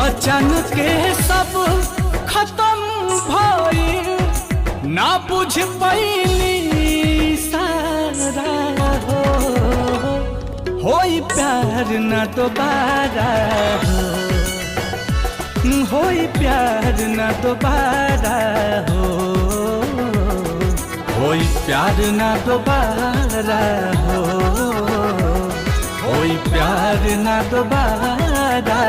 अचानक के सब खत्म भइल, ना बुझ पैली सारा हो, होई प्यार ना दोबारा हो, होई प्यार ना दोबारा हो, होई प्यार ना दोबारा हो, होई प्यार ना दोबारा